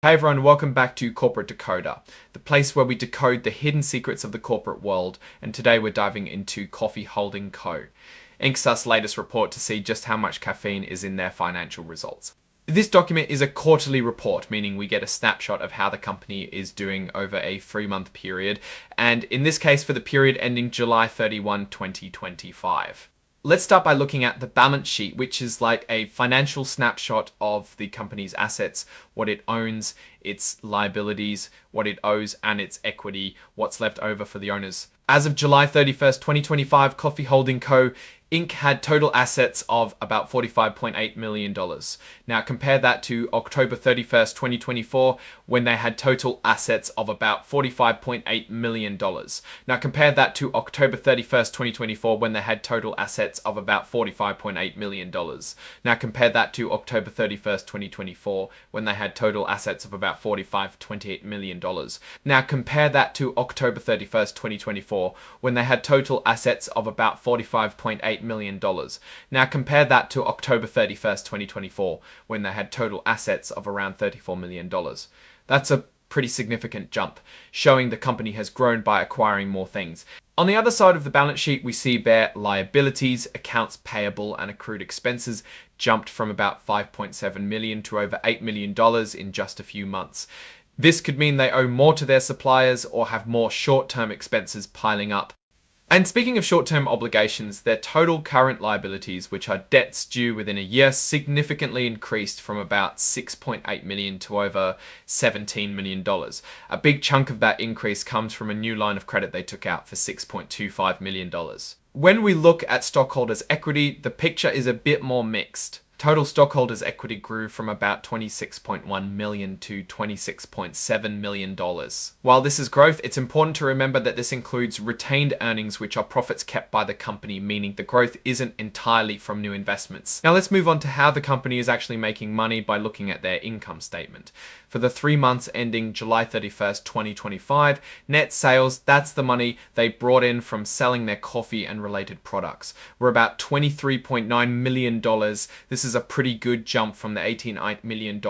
Hey everyone, welcome back to Corporate Decoder, the place where we decode the hidden secrets of the corporate world, and today we're diving into Coffee Holding Co. Inkstut's latest report to see just how much caffeine is in their financial results. This document is a quarterly report, meaning we get a snapshot of how the company is doing over a 3-month period, and in this case for the period ending July 31, 2025. Let's start by looking at the balance sheet, which is like a financial snapshot of the company's assets, what it owns, its liabilities, what it owes, and its equity, what's left over for the owners. As of July 31st, 2025, Coffee Holding Co. Inc. had total assets of about $45.8 million. Now compare that to October 31st, 2024, when they had total assets of about $45.8 million. Now compare that to October 31st, 2024, when they had total assets of about $45.8 million. Now compare that to October 31st, 2024, when they had total assets of about $45.28 million. Now compare that to October 31st, 2024, when they had total assets of about $45.8 million. Now compare that to October 31st, 2024, when they had total assets of around $34 million. That's a pretty significant jump, showing the company has grown by acquiring more things. On the other side of the balance sheet, we see their liabilities, accounts payable and accrued expenses jumped from about $5.7 million to over $8 million in just a few months. This could mean they owe more to their suppliers or have more short-term expenses piling up. And speaking of short-term obligations, their total current liabilities, which are debts due within a year, significantly increased from about $6.8 million to over $17 million. A big chunk of that increase comes from a new line of credit they took out for $6.25 million. When we look at stockholders' equity, the picture is a bit more mixed. Total stockholders' equity grew from about $26.1 million to $26.7 million. While this is growth, it's important to remember that this includes retained earnings, which are profits kept by the company, meaning the growth isn't entirely from new investments. Now let's move on to how the company is actually making money by looking at their income statement. For the 3 months ending July 31st, 2025, net sales, that's the money they brought in from selling their coffee and related products, were about $23.9 million. This is a pretty good jump from the $18 million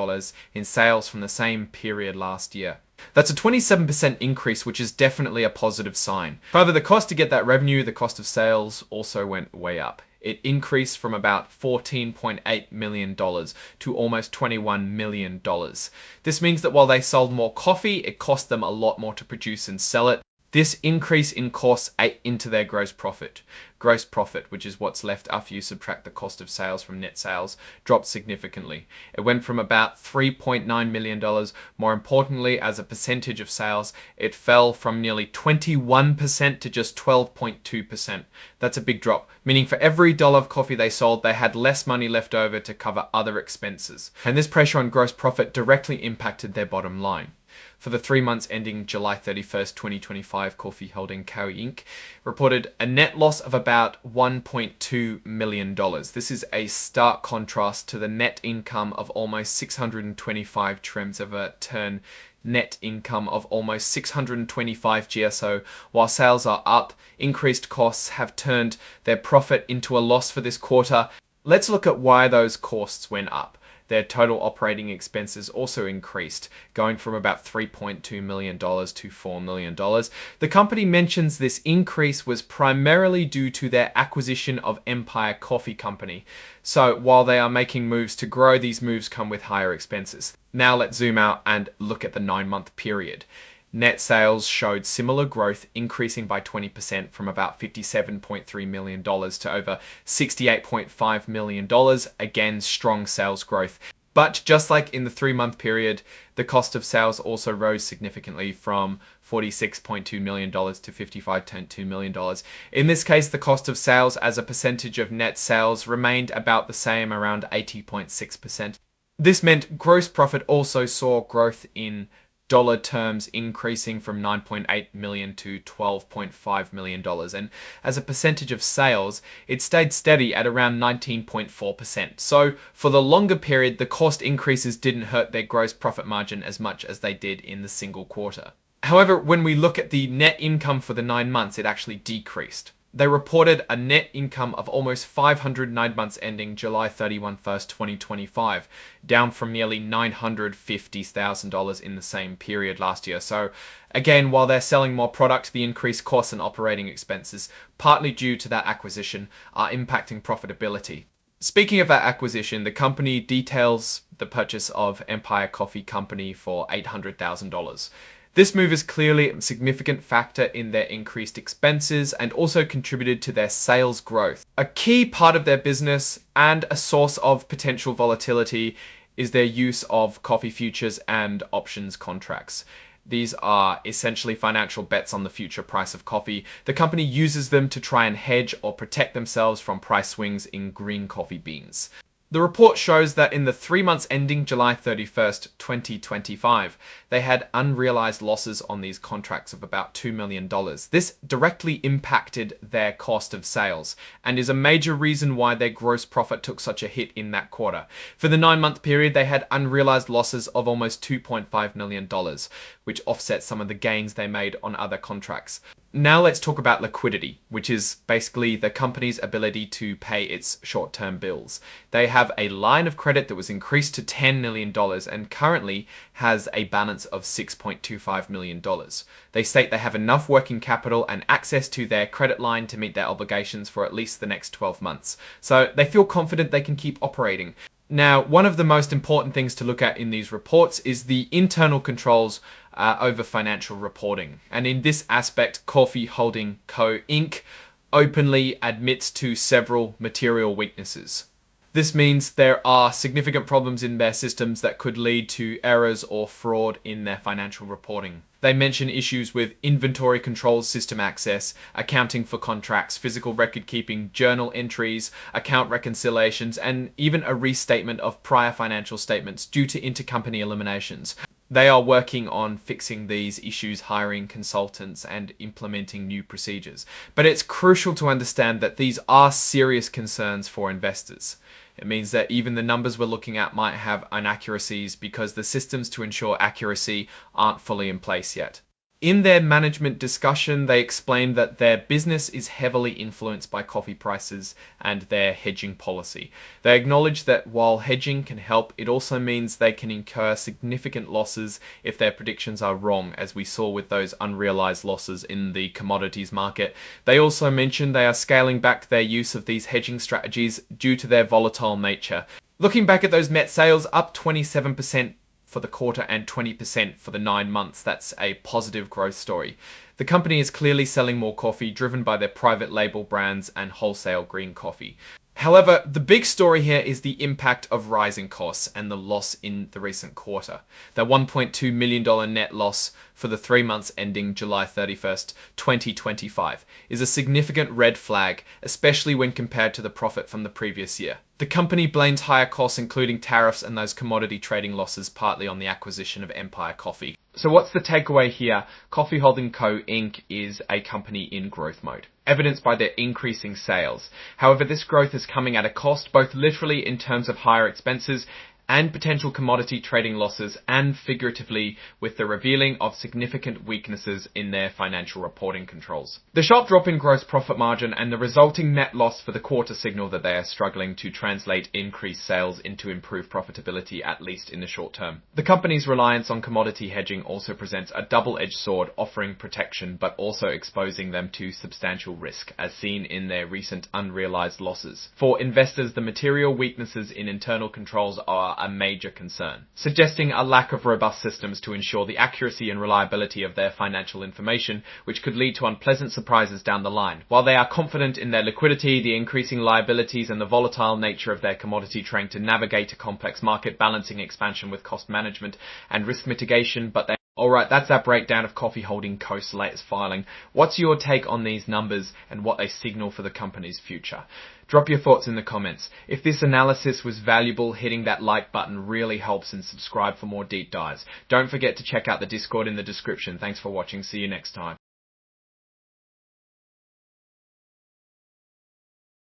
in sales from the same period last year. That's a 27% increase, which is definitely a positive sign. However, the cost to get that revenue, the cost of sales, also went way up. It increased from about $14.8 million to almost $21 million. This means that while they sold more coffee, it cost them a lot more to produce and sell it. This increase in costs ate into their gross profit. Gross profit, which is what's left after you subtract the cost of sales from net sales, dropped significantly. It went from about $3.9 million. More importantly, as a percentage of sales, it fell from nearly 21% to just 12.2%. That's a big drop, meaning for every dollar of coffee they sold, they had less money left over to cover other expenses. And this pressure on gross profit directly impacted their bottom line. For the 3 months ending July 31st, 2025, Coffee Holding Co. Inc. reported a net loss of about $1.2 million. This is a stark contrast to the net income of almost 625 trims of a turn net income of almost 625 GSO. While sales are up, increased costs have turned their profit into a loss for this quarter. Let's look at why those costs went up. Their total operating expenses also increased, going from about $3.2 million to $4 million. The company mentions this increase was primarily due to their acquisition of Empire Coffee Company. So while they are making moves to grow, these moves come with higher expenses. Now let's zoom out and look at the 9-month period. Net sales showed similar growth, increasing by 20% from about $57.3 million to over $68.5 million. Again, strong sales growth. But just like in the 3-month period, the cost of sales also rose significantly from $46.2 million to $55.2 million. In this case, the cost of sales as a percentage of net sales remained about the same, around 80.6%. This meant gross profit also saw growth in dollar terms, increasing from $9.8 million to $12.5 million. And as a percentage of sales, it stayed steady at around 19.4%. So for the longer period, the cost increases didn't hurt their gross profit margin as much as they did in the single quarter. However, when we look at the net income for the 9 months, it actually decreased. They reported a net income of almost 509 months ending July 31st, 2025, down from nearly $950,000 in the same period last year. So again, while they're selling more product, the increased costs and operating expenses, partly due to that acquisition, are impacting profitability. Speaking of that acquisition, the company details the purchase of Empire Coffee Company for $800,000. This move is clearly a significant factor in their increased expenses and also contributed to their sales growth. A key part of their business and a source of potential volatility is their use of coffee futures and options contracts. These are essentially financial bets on the future price of coffee. The company uses them to try and hedge or protect themselves from price swings in green coffee beans. The report shows that in the 3 months ending July 31st, 2025, they had unrealized losses on these contracts of about $2 million. This directly impacted their cost of sales and is a major reason why their gross profit took such a hit in that quarter. For the 9-month period, they had unrealized losses of almost $2.5 million, which offsets some of the gains they made on other contracts. Now let's talk about liquidity, which is basically the company's ability to pay its short-term bills. They have a line of credit that was increased to $10 million and currently has a balance of $6.25 million. They state they have enough working capital and access to their credit line to meet their obligations for at least the next 12 months. So they feel confident they can keep operating. Now, one of the most important things to look at in these reports is the internal controls over financial reporting. And in this aspect, Coffee Holding Co. Inc. openly admits to several material weaknesses. This means there are significant problems in their systems that could lead to errors or fraud in their financial reporting. They mention issues with inventory controls, system access, accounting for contracts, physical record keeping, journal entries, account reconciliations, and even a restatement of prior financial statements due to intercompany eliminations. They are working on fixing these issues, hiring consultants and implementing new procedures. But it's crucial to understand that these are serious concerns for investors. It means that even the numbers we're looking at might have inaccuracies because the systems to ensure accuracy aren't fully in place yet. In their management discussion, they explained that their business is heavily influenced by coffee prices and their hedging policy. They acknowledge that while hedging can help, it also means they can incur significant losses if their predictions are wrong, as we saw with those unrealized losses in the commodities market. They also mentioned they are scaling back their use of these hedging strategies due to their volatile nature. Looking back at those net sales, up 27% for the quarter and 20% for the 9 months. That's a positive growth story. The company is clearly selling more coffee, driven by their private label brands and wholesale green coffee. However, the big story here is the impact of rising costs and the loss in the recent quarter. The $1.2 million net loss for the 3 months ending July 31st, 2025 is a significant red flag, especially when compared to the profit from the previous year. The company blames higher costs, including tariffs and those commodity trading losses, partly on the acquisition of Empire Coffee. So what's the takeaway here? Coffee Holding Co. Inc. is a company in growth mode, evidenced by their increasing sales. However, this growth is coming at a cost, both literally in terms of higher expenses and potential commodity trading losses, and figuratively with the revealing of significant weaknesses in their financial reporting controls. The sharp drop in gross profit margin and the resulting net loss for the quarter signal that they are struggling to translate increased sales into improved profitability, at least in the short term. The company's reliance on commodity hedging also presents a double-edged sword, offering protection but also exposing them to substantial risk, as seen in their recent unrealized losses. For investors, the material weaknesses in internal controls are a major concern, suggesting a lack of robust systems to ensure the accuracy and reliability of their financial information, which could lead to unpleasant surprises down the line. While they are confident in their liquidity, the increasing liabilities and the volatile nature of their commodity, trying to navigate a complex market, balancing expansion with cost management and risk mitigation, but they Alright, that's our breakdown of Coffee Holding Co.'s latest filing. What's your take on these numbers and what they signal for the company's future? Drop your thoughts in the comments. If this analysis was valuable, hitting that like button really helps, and subscribe for more deep dives. Don't forget to check out the Discord in the description. Thanks for watching. See you next time.